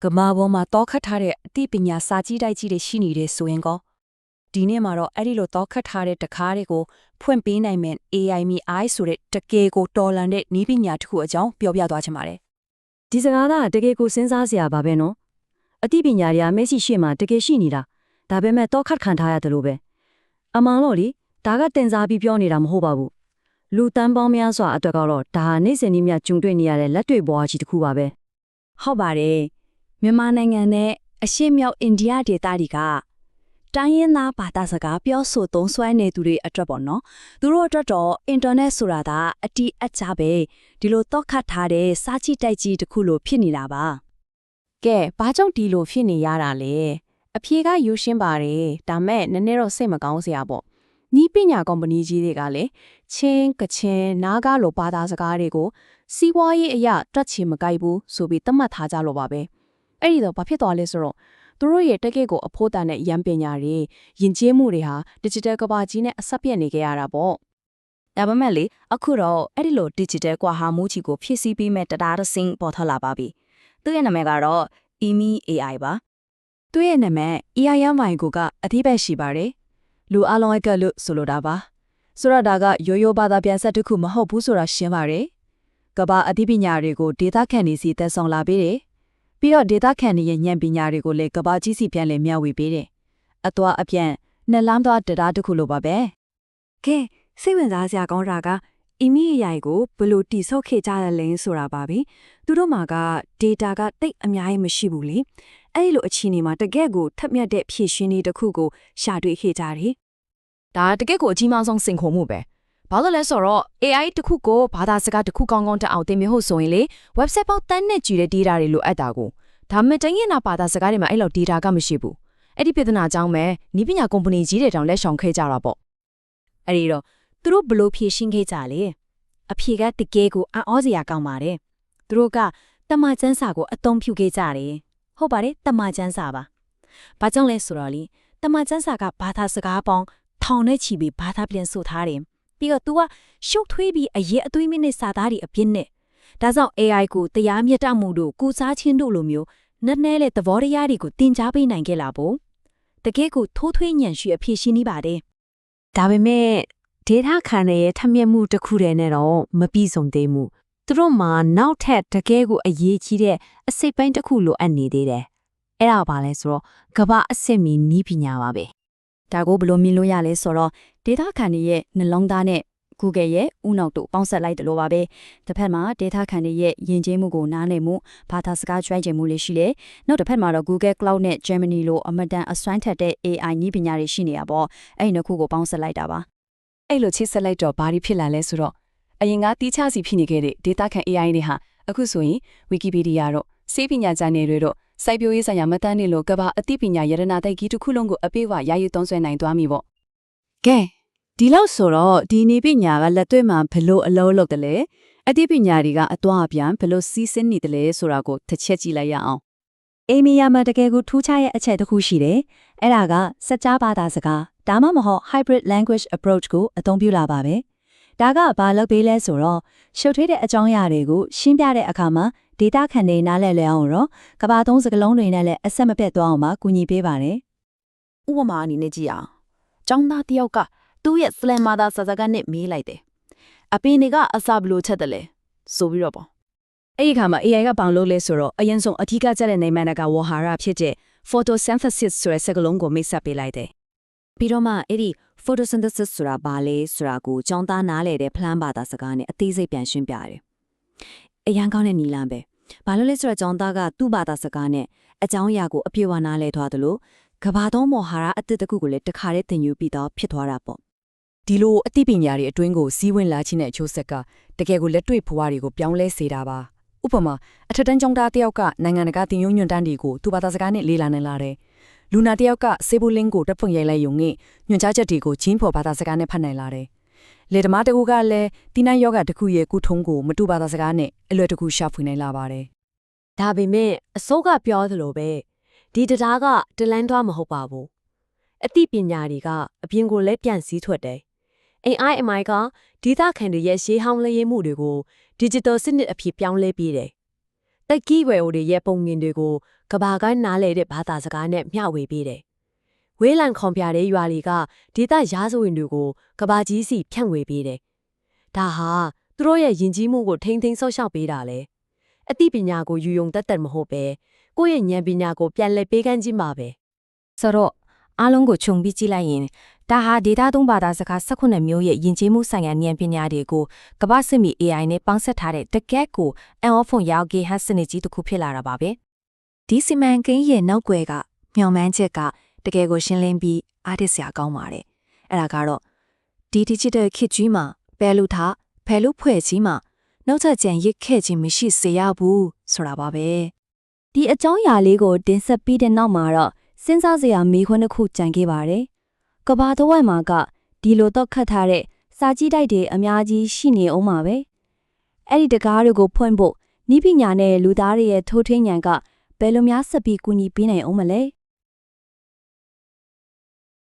ကမာပေါ်မှာတောခတ်ထားတဲ့အသိပညာစာကြည့်တိုက်ကြည့်တွေရှိနေတဲ့ဆိုရင်ကောဒီနေ့မှာတော့အဲ့ဒီလိုတောခတ်ထားတဲ့တကားတွေကိုဖွင့်ပေးနိုင်မယ် AI ဆိုတဲ့တကယ်ကိုတော်လန်တဲ့နည်းပညာတစ်ခုအကြောင်းပြောပြသွားချင်ပါတယ် ဒီစကားကတကယ်ကိုစဉ်းစားစရာပါပဲနော်အသိပညာတွေကမျက်စိရှိမှတကယ်ရှိနေတာဒါပေမဲ့တော့ခတ်ခံထားရတယ်လို့ပဲအမှန်လို့လေဒါကတင်စားပြီးပြောနေတာမဟုတ်ပါဘူးလူတန်းပေါင်းများစွာအတွက်ကတော့ဒါဟာနေ့စဉ်နေ့မြကျုံတွေ့နေရတဲ့လက်တွေ့ဘဝကြီးတစ်ခုပါပဲ ဟုတ်ပါတယ်မြန်မာနိုင်ငံနဲ့အရှေ့မြောက်အိန္ဒိယဒေသတွေကတိုင်းရင်းသားဘာသာစကားပြောဆိုသုံးစွဲနေသူတွေအတွက်ပေါ့နော်သူတို့အတွက်တော့အင်တာနက်ဆိုတာကအတီးအချပဲဒီလိုတော့ခတ်ထားတဲ့စာကြည့်တိုက်ကြည့်တစ်ခုလိုဖြစ်နေတာပါ ကဲဘာကြောင့်ဒီလိုဖြစ်နေရတာလဲအဖြေကယူရှင်းပါတယ်ဒါမဲ့နည်းနည်းတော့စိတ်မကောင်းစရာပေါ့နီးပညာကုမ္ပဏီကြီးတွေကလည်းချင်းကချင်နားကားလိုဘာသာစကားတွေကိုစီးပွားရေးအရာတွက်ချင်မကိုက်ဘူးဆိုပြီးသတ်မှတ်ထားကြလို့ပါပဲအဲ့ဒီတော့ဘာဖြစ်သွားလဲဆိုတော့သူတို့ရဲ့တကယ့်ကိုအဖို့တန်တဲ့ရန်ပညာတွေယဉ်ကျေးမှုတွေဟာ digital ကဘာကြီးနဲ့အဆက်ပြတ်နေကြရတာပေါ့ ဒါပေမဲ့လေအခုတော့အဲ့ဒီလို digital ကွာဟာမှုချီကိုဖြည့်ဆည်းပေးမဲ့တရားတစ်စင်းပေါ်ထွက်လာပါပြီသူ့ရဲ့နာမည်ကတော့ EMI AI ပါ သူ့ရဲ့နာမည် EIMI ကိုကအသိပဲရှိပါတယ်လူအလုံးကလို့ဆိုလိုတာပါဆိုတော့ဒါကရိုးရိုးဘာသာပြန်ဆက်တစ်ခုမဟုတ်ဘူးဆိုတာရှင်းပါတယ်ကဘာအသိပညာတွေကို data ခန့်နေစီသက်ဆောင်လာပေးတယ်ပြီးတော့ data ခန့်နေရဲ့ဉာဏ်ပညာတွေကိုလည်းကဘာကြီးစီပြန်လည်မျှဝေပေးတယ်အသွားအပြန်နှစ်လမ်းသွားတရားတစ်ခုလိုပါပဲ ကဲစိတ်ဝင်စားစရာကောင်းတာကအီမီရိုင်ကိုဘယ်လိုတိဆောက်ခဲ့ကြရလဲဆိုတာပါပဲသူတို့မှာက data ကတိတ်အများကြီးမရှိဘူးလေအဲ့ဒီလိုအခြေအနေမှာတကယ့်ကိုထက်မြက်တဲ့ဖြည့်ရှင်းရေးတစ်ခုကိုရှာတွေ့ခဲ့ကြတယ် ဒါတကယ့်ကိုအကြီးမားဆုံးစင်ခုံမှုပဲဘာလို့လဲဆိုတော့ AI တခုကိုဘာသာစကားတစ်ခုကောင်းကောင်းတက်အောင်သင်မျိုးဟုတ်ဆိုရင်လေ website ပေါက်တန်းနဲ့ကြည့်တဲ့ data တွေလိုအပ်တာကိုဒါမှမဟုတ်ရင်နာဘာသာစကားတွေမှာအဲ့လို data ကမရှိဘူးအဲ့ဒီပြဿနာကြောင့်ပဲနီးပညာကုမ္ပဏီကြီးတွေတောင်လက်ဆောင်ခဲ့ကြတာပေါ့ အဲ့ဒီတော့သူတို့ဘယ်လိုဖြည့်ရှင်းခဲ့ကြလဲအဖြေကတကယ်ကိုအော်စရာကောင်းပါတယ်သူတို့ကတမချန်းစာကိုအသုံးပြုခဲ့ကြတယ်ဟုတ်ပါတယ်တမချန်းစာပါဘာကြောင့်လဲဆိုတော့လေတမချန်းစာကဘာသာစကားပေါင်းထောင်နဲ့ချီပြီးဘာသာပြန်ဆိုထားတယ်ပြီးတော့ तू ကရှုပ်ထွေးပြီးအရေးအသွေးမင်းနဲ့စာသားတွေအပြစ်နဲ့ဒါကြောင့် AI ကိုတရားမျှတမှုတို့ကုစားခြင်းတို့လိုမျိုးနက်နဲတဲ့သဘောတရားတွေကိုသင်ကြားပေးနိုင်ခဲ့လာဖို့တကယ်ကိုထိုးထွင်းညံရှိအဖြစ်ရှိနေပါတယ် ဒါပေမဲ့ data ခန့်ရဲ့ထမျက်မှုတစ်ခုတည်းနဲ့တော့မပြီးဆုံးသေးဘူးသူတို့မှာနောက်ထပ်တကယ်ကိုအရေးကြီးတဲ့အစိတ်ပိုင်းတစ်ခုလိုအပ်နေသေးတယ်အဲ့ဒါဘာလဲဆိုတော့ကဘာအစစ်မီနီးပညာပါပဲ ဒါကိုဘယ်လိုမြင်လို့ရလဲဆိုတော့ data ခန့်ရဲ့နှလုံးသားနဲ့ Google ရဲ့ဥနောက်တို့ပေါင်းဆက်လိုက်တယ်လို့ပါပဲတစ်ဖက်မှာ data ခန့်ရဲ့ယဉ်ကျေးမှုကိုနားလည်မှုဘာသာစကားကျွမ်းကျင်မှုလေးရှိလေနောက်တစ်ဖက်မှာတော့ Google Cloud နဲ့ Gemini လိုအမတန်အစွမ်းထက်တဲ့ AI နည်းပညာတွေရှိနေတာပေါ့အဲ့ဒီနှစ်ခုကိုပေါင်းဆက်လိုက်တာပါ အဲ့လိုချိတ်ဆက်လိုက်တော့ဘာတွေဖြစ်လာလဲဆိုတော့အရင်ကတီးခြားစီဖြစ်နေခဲ့တဲ့ data ခန့် AI တွေဟာအခုဆိုရင် Wikipedia တို့စေပညာကျန်တွေတို့စိုက်ပျိုးရေးဆိုင်ရာမတန်းတွေလိုကဘာအသိပညာရတနာတိုက်ကြီးတစ်ခုလုံးကိုအပြည့်အဝရယူသုံးစွဲနိုင်သွားပြီပေါ့ကဲဒီလောက်ဆိုတော့ဒီနေပညာကလက်တွေ့မှာဘယ်လိုအလုပ်လုပ်တယ်လဲအသိပညာတွေကအသွားအပြန်ဘယ်လိုစီးဆင်းနေတယ်လဲဆိုတာကိုတစ်ချက်ကြည့်လိုက်ရအောင်အေမီယာမှာတကယ်ကိုထူးခြားရဲ့အချက်တစ်ခုရှိတယ်အဲ့ဒါကစကြဘာသာစကားဒါမှမဟုတ် hybrid language approach ကိုအသုံးပြုလာပါပဲဒါကဘာလုပ်ပေးလဲဆိုတော့ရှုပ်ထွေးတဲ့အကြောင်းအရာတွေကိုရှင်းပြတဲ့အခါမှာ data ခန့်နေနားလည်လည်အောင်တော့ကဘာသုံးစကားလုံးတွေနဲ့လည်းအဆက်မပြတ်သွားအောင်ပါကူညီပေးပါတယ် ဥပမာအနေနဲ့ကြည့်အောင်ကျောင်းသားတယောက်ကသူ့ရဲ့ slang ဘာသာစကားနဲ့မေးလိုက်တယ်အပင်တွေကအစာဘလို့ချက်တယ်လဲဆိုပြီးတော့ပေါ့ အဲ့ဒီခါမှာ AI ကဘာလုပ်လဲဆိုတော့အရင်ဆုံးအထူးကကျတဲ့နေမနာကဝဟာရဖြစ်တဲ့ photosynthesis ဆိုတဲ့စကားလုံးကိုမိတ်ဆက်ပေးလိုက်တယ်ပြီးတော့မှအဲ့ဒီ photosynthesis ဆိုတာဘာလဲဆိုတာကိုကျောင်းသားနားလေတဲ့ဖလန်းဘာသာစကားနဲ့အသေးစိတ်ပြန်ရှင်းပြတယ်အရန်ကောင်းတဲ့နီလန်းပဲဘာလို့လဲဆိုတော့ကျောင်းသားကသူ့ဘာသာစကားနဲ့အကြောင်းအရာကိုအပြည့်အဝနားလဲသွားတယ်လို့ကဘာသုံးမော်ဟာရအသစ်တစ်ခုကိုလည်းတခါတည်းသင်ယူပြီးတော့ဖြစ်သွားတာပေါ့ဒီလိုအသိပညာတွေအတွင်းကိုစီးဝင်လာခြင်းတဲ့အကျိုးဆက်ကတကယ်ကိုလက်တွေ့ဘဝတွေကိုပြောင်းလဲစေတာပါဥပမာအထက်တန်းကျောင်းသားတယောက်ကနိုင်ငံတကာတင်ယုံညွန့်တန်းတွေကိုသူ့ဘာသာစကားနဲ့လေ့လာနေလာတယ်လူနာတယောက်ကစေဘိုလင်းကိုတက်ဖွင့်ရိုက်လိုက်ယုံနဲ့ညွှန်ကြားချက်တွေကိုဂျင်းဖော်ဘာသာစကားနဲ့ဖတ်နိုင်လာတယ်လေဓမားတကူကလည်းတိနန်းယောဂတခုရဲ့ကုထုံးကိုမတူဘာသာစကားနဲ့အလွယ်တကူရှာဖွေနိုင်လာပါတယ်ဒါပေမဲ့အစိုးကပြောသလိုပဲဒီတရားကတလန်းသွားမဟုတ်ပါဘူးအသိပညာတွေကအပြင်ကိုလည်းပြန်စည်းထွက်တယ် AI ကဒေတာခန့်တွေရဲ့ရှေးဟောင်းလျက်မှုတွေကို digital စနစ်အဖြစ်ပြောင်းလဲပေးတယ်တက်ကြီးဝယ်အိုတွေရဲ့ပုံမြင်တွေကို ကဘာကနားလေတဲ့ဘာသာစကားနဲ့မျှဝေပေးတယ်။ဝေးလံခေါင်ပြတဲ့ရွာတွေကဒေသရာဇဝင်တွေကိုကဘာကြီးစီဖြန့်ဝေပေးတယ်။ဒါဟာသူတို့ရဲ့ယဉ်ကျေးမှုကိုထိမ့်သိမ်းဆောက်ရှောက်ပေးတာလေ။အသိပညာကိုယူယုံတတ်တတ်မဟုတ်ပဲကိုယ့်ရဲ့ဉာဏ်ပညာကိုပြန်လည်ပေးကမ်းခြင်းပါပဲ။ ဆိုတော့အားလုံးကိုခြုံပြီးကြည့်လိုက်ရင်ဒါဟာဒေတာသုံးဘာသာစကား18မျိုးရဲ့ယဉ်ကျေးမှုဆိုင်ရာဉာဏ်ပညာတွေကိုကမ္ဘာစစ်မီ AI နဲ့ပေါင်းစပ်ထားတဲ့တကက်ကိုအန်အော်ဖုန်ရောက်ဂေဟစနစ်ကြီးတစ်ခုဖြစ်လာတာပါပဲ ဒီစီမံကိန်းရဲ့နောက်ွယ်ကမျှော်မှန်းချက်ကတကယ်ကိုရှင်းလင်းပြီးအားတစ်စရာကောင်းပါတယ်။အဲ့ဒါကတော့ဒီ digital ခေတ်ကြီးမှာဘယ်လိုထားဘယ်လိုဖွဲ့ကြီးမှာနောက်ထပ်ကြံရစ်ခဲ့ခြင်းမရှိစေရဘူးဆိုတာပါပဲ။ဒီအကြောင်းအရာလေးကိုတင်ဆက်ပြီးတဲ့နောက်မှာတော့စဉ်းစားစရာမေးခွန်းတစ်ခုကြံခဲ့ပါတယ်။ကဘာတစ်ဝက်မှာကဒီလိုတော့ခတ်ထားတဲ့စာကြည့်တိုက်တွေအများကြီးရှိနေအောင်ပါပဲ။အဲ့ဒီတကားတွေကိုဖွင့်ဖို့ဤပညာနဲ့လူသားတွေရဲ့ထိုးထွင်းဉာဏ်ကဘယ်လိုများဆက်ပြီးကူညီပေးနိုင်အောင်မလဲ